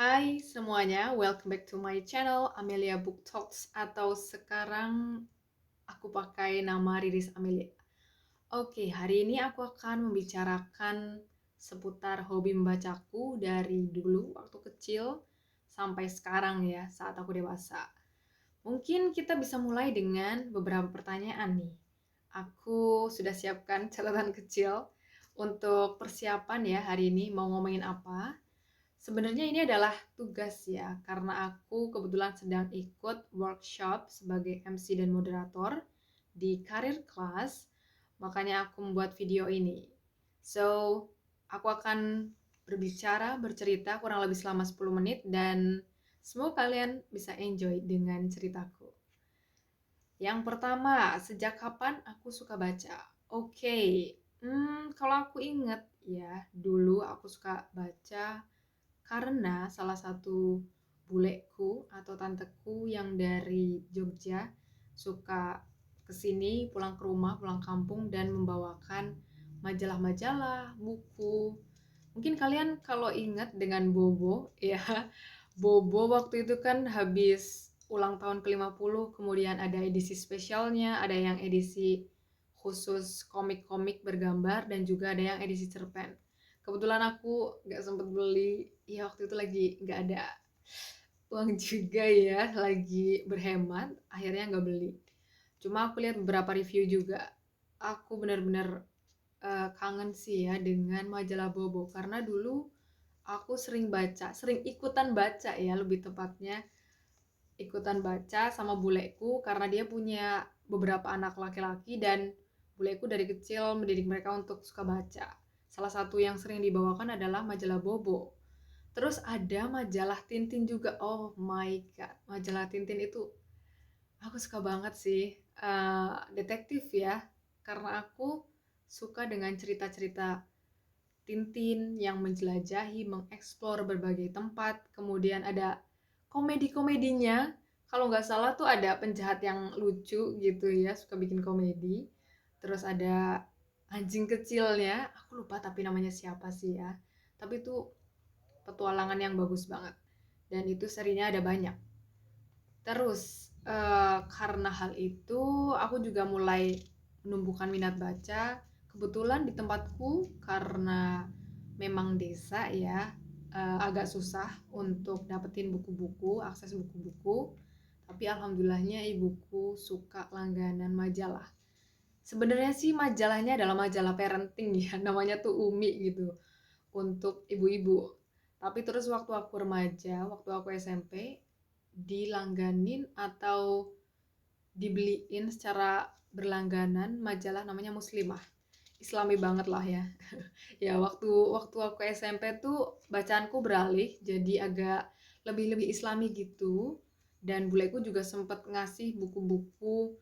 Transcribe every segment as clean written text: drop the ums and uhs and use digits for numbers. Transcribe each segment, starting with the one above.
Hai semuanya, welcome back to my channel Amelia Book Talks atau sekarang aku pakai nama Riris Amelia. Oke, hari ini aku akan membicarakan seputar hobi membacaku dari dulu waktu kecil sampai sekarang ya, saat aku dewasa. Mungkin kita bisa mulai dengan beberapa pertanyaan nih. Aku sudah siapkan catatan kecil untuk persiapan ya hari ini mau ngomongin apa. Sebenarnya ini adalah tugas ya, karena aku kebetulan sedang ikut workshop sebagai MC dan moderator di Career Class, makanya aku membuat video ini. So, aku akan bercerita kurang lebih selama 10 menit dan semoga kalian bisa enjoy dengan ceritaku. Yang pertama, sejak kapan aku suka baca? Oke, kalau aku inget ya, dulu aku suka baca karena salah satu buleku atau tanteku yang dari Jogja suka kesini, pulang ke rumah, pulang kampung dan membawakan majalah-majalah, buku. Mungkin kalian kalau ingat dengan Bobo, ya, Bobo waktu itu kan habis ulang tahun ke-50, kemudian ada edisi spesialnya, ada yang edisi khusus komik-komik bergambar, dan juga ada yang edisi cerpen. Kebetulan aku nggak sempet beli, ya waktu itu lagi nggak ada uang juga ya, lagi berhemat, akhirnya nggak beli. Cuma aku lihat beberapa review juga, aku benar-benar kangen sih ya dengan majalah Bobo, karena dulu aku sering baca, sering ikutan baca ya lebih tepatnya, ikutan baca sama buleku karena dia punya beberapa anak laki-laki dan buleku dari kecil mendidik mereka untuk suka baca. Salah satu yang sering dibawakan adalah majalah Bobo. Terus ada majalah Tintin juga. Oh my god, majalah Tintin itu aku suka banget sih. Detektif ya, karena aku suka dengan cerita-cerita Tintin yang menjelajahi, mengeksplor berbagai tempat. Kemudian ada komedi-komedinya. Kalau nggak salah tuh ada penjahat yang lucu gitu ya, suka bikin komedi. Terus ada anjing kecilnya, aku lupa tapi namanya siapa sih ya. Tapi itu petualangan yang bagus banget. Dan itu serinya ada banyak. Terus karena hal itu aku juga mulai menumbuhkan minat baca. Kebetulan di tempatku karena memang desa ya, agak susah untuk dapetin buku-buku, akses buku-buku. Tapi alhamdulillahnya ibuku suka langganan majalah. Sebenarnya sih majalahnya adalah majalah parenting ya, namanya tuh Umi gitu, untuk ibu-ibu. Tapi terus waktu aku remaja, waktu aku SMP, dilangganin atau dibeliin secara berlangganan majalah namanya Muslimah. Islami banget lah ya. Ya waktu aku SMP tuh bacaanku beralih jadi agak lebih Islami gitu. Dan buleku juga sempet ngasih buku-buku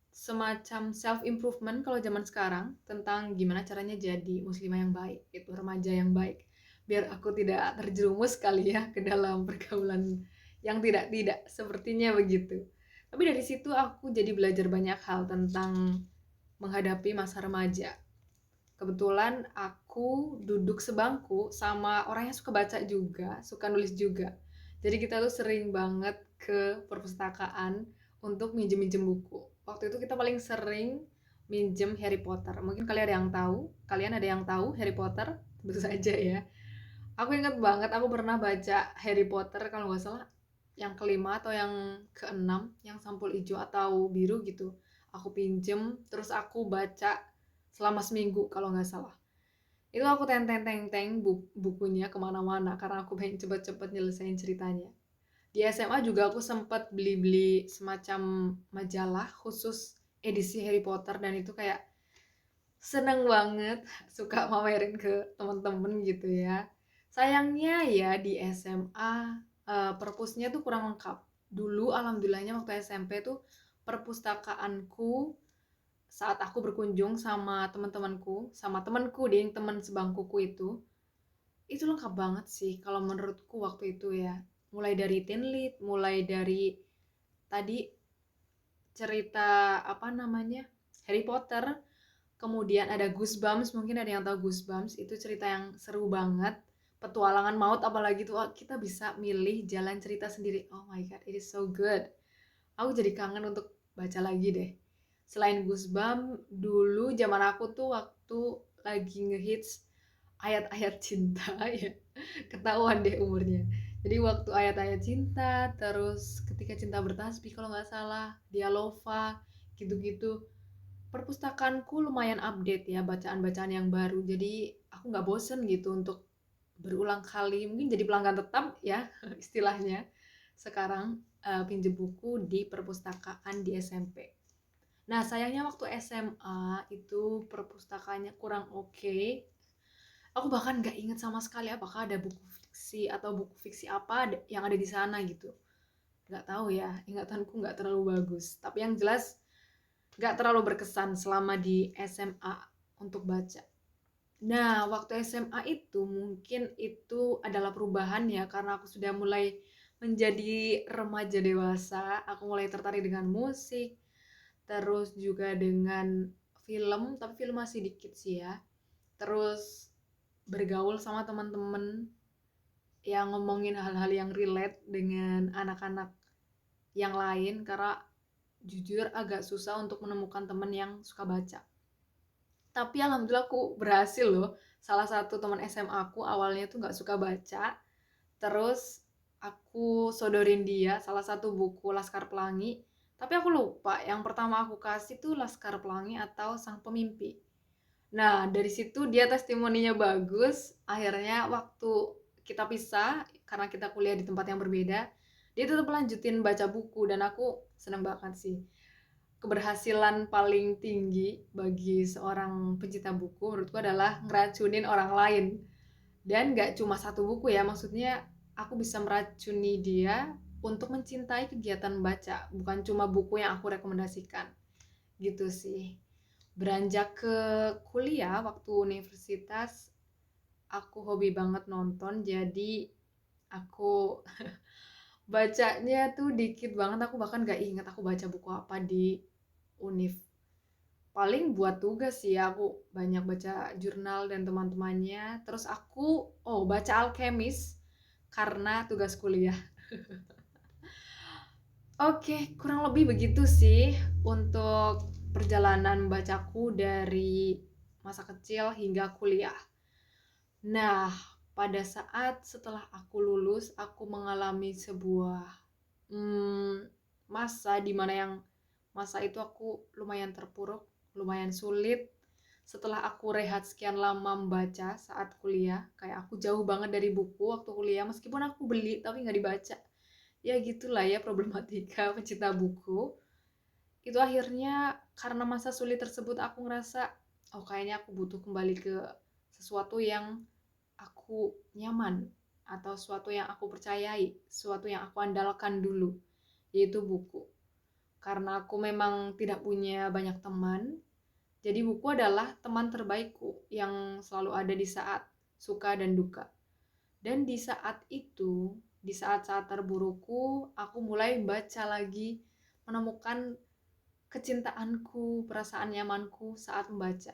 semacam self improvement kalau zaman sekarang, tentang gimana caranya jadi muslimah yang baik, itu remaja yang baik, biar aku tidak terjerumus kali ya ke dalam pergaulan yang tidak sepertinya begitu. Tapi dari situ aku jadi belajar banyak hal tentang menghadapi masa remaja. Kebetulan aku duduk sebangku sama orang yang suka baca juga, suka nulis juga. Jadi kita tuh sering banget ke perpustakaan untuk minjem-minjem buku. Waktu itu kita paling sering minjem Harry Potter. Mungkin kalian ada yang tahu Harry Potter? Tentu saja ya. Aku inget banget aku pernah baca Harry Potter kalau nggak salah yang kelima atau yang keenam, yang sampul hijau atau biru gitu. Aku pinjem, terus aku baca selama seminggu kalau nggak salah. Itu aku tenteng-tenteng bukunya kemana-mana karena aku pengen cepet-cepet nyelesain ceritanya. Di SMA juga aku sempat beli-beli semacam majalah khusus edisi Harry Potter, dan itu kayak seneng banget, suka mamerin ke temen-temen gitu ya. Sayangnya ya di SMA perpusnya tuh kurang lengkap. Dulu alhamdulillahnya waktu SMP tuh perpustakaanku, saat aku berkunjung sama teman-temanku, sama temanku ding, teman sebangkuku itu lengkap banget sih kalau menurutku waktu itu ya. Mulai dari teen lead, mulai dari tadi cerita apa namanya, Harry Potter, kemudian ada Goosebumps, mungkin ada yang tahu Goosebumps, itu cerita yang seru banget, petualangan maut, apalagi tuh kita bisa milih jalan cerita sendiri. Oh my god, it is so good. Aku jadi kangen untuk baca lagi deh. Selain Goosebumps, dulu zaman aku tuh waktu lagi ngehits ayat-ayat cinta ya. Ketahuan deh umurnya. Jadi waktu ayat-ayat cinta, terus ketika cinta bertasbih kalau nggak salah, Dialova, gitu-gitu. Perpustakaanku lumayan update ya, bacaan-bacaan yang baru. Jadi aku nggak bosen gitu untuk berulang kali, mungkin jadi pelanggan tetap ya istilahnya. Sekarang pinjem buku di perpustakaan di SMP. Nah, sayangnya waktu SMA itu perpustakaannya kurang oke. Aku bahkan nggak inget sama sekali apakah ada buku fiksi atau buku fiksi apa yang ada di sana gitu. Nggak tahu ya, ingatanku nggak terlalu bagus. Tapi yang jelas nggak terlalu berkesan selama di SMA untuk baca. Nah, waktu SMA itu mungkin itu adalah perubahan ya, karena aku sudah mulai menjadi remaja dewasa. Aku mulai tertarik dengan musik, terus juga dengan film, tapi film masih dikit sih ya. Terus bergaul sama teman-teman yang ngomongin hal-hal yang relate dengan anak-anak yang lain, karena jujur agak susah untuk menemukan teman yang suka baca. Tapi alhamdulillah aku berhasil loh. Salah satu teman SMA aku awalnya tuh nggak suka baca, terus aku sodorin dia salah satu buku Laskar Pelangi, tapi aku lupa yang pertama aku kasih tuh Laskar Pelangi atau Sang Pemimpi. Nah, dari situ dia testimoninya bagus. Akhirnya waktu kita pisah, karena kita kuliah di tempat yang berbeda, dia tetap lanjutin baca buku dan aku seneng banget sih. Keberhasilan paling tinggi bagi seorang pencinta buku menurutku adalah ngeracunin orang lain. Dan gak cuma satu buku ya, maksudnya aku bisa meracuni dia untuk mencintai kegiatan baca, bukan cuma buku yang aku rekomendasikan. Gitu sih. Beranjak ke kuliah waktu universitas, aku hobi banget nonton, jadi aku bacanya tuh dikit banget. Aku bahkan gak ingat aku baca buku apa di univ. Paling buat tugas sih ya, aku banyak baca jurnal dan teman-temannya. Terus aku baca Alchemist karena tugas kuliah. Oke, kurang lebih begitu sih untuk perjalanan bacaku dari masa kecil hingga kuliah. Nah, pada saat setelah aku lulus, aku mengalami sebuah masa di mana yang masa itu aku lumayan terpuruk, lumayan sulit. Setelah aku rehat sekian lama membaca saat kuliah, kayak aku jauh banget dari buku waktu kuliah, meskipun aku beli tapi nggak dibaca. Ya gitulah ya problematika pencinta buku. Itu akhirnya karena masa sulit tersebut aku ngerasa, oh kayaknya aku butuh kembali ke sesuatu yang aku nyaman, atau sesuatu yang aku percayai, sesuatu yang aku andalkan dulu, yaitu buku. Karena aku memang tidak punya banyak teman, jadi buku adalah teman terbaikku yang selalu ada di saat suka dan duka. Dan di saat itu, di saat-saat terburukku, aku mulai baca lagi, menemukan kecintaanku, perasaan nyamanku saat membaca.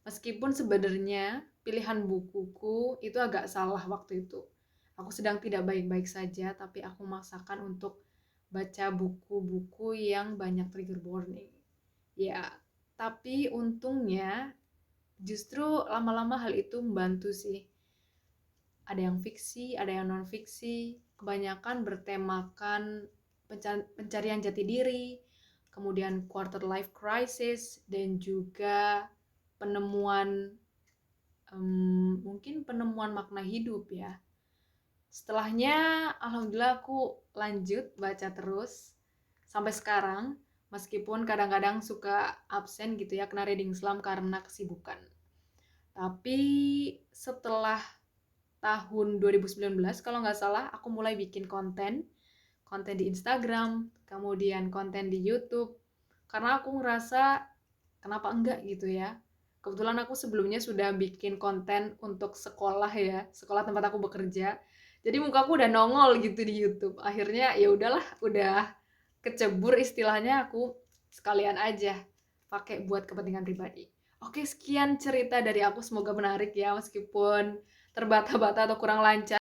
Meskipun sebenarnya pilihan bukuku itu agak salah waktu itu. Aku sedang tidak baik-baik saja, tapi aku memaksakan untuk baca buku-buku yang banyak trigger warning. Ya, tapi untungnya justru lama-lama hal itu membantu sih. Ada yang fiksi, ada yang non-fiksi, kebanyakan bertemakan pencarian jati diri, kemudian quarter life crisis, dan juga penemuan mungkin penemuan makna hidup ya. Setelahnya alhamdulillah aku lanjut baca terus sampai sekarang, meskipun kadang-kadang suka absen gitu ya kena reading slump karena kesibukan. Tapi setelah tahun 2019 kalau nggak salah aku mulai bikin konten di Instagram, kemudian konten di YouTube, karena aku ngerasa kenapa enggak gitu ya. Kebetulan aku sebelumnya sudah bikin konten untuk sekolah ya, sekolah tempat aku bekerja. Jadi mukaku udah nongol gitu di YouTube. Akhirnya ya udahlah, udah kecebur istilahnya, aku sekalian aja pakai buat kepentingan pribadi. Oke, sekian cerita dari aku, semoga menarik ya, meskipun terbata-bata atau kurang lancar.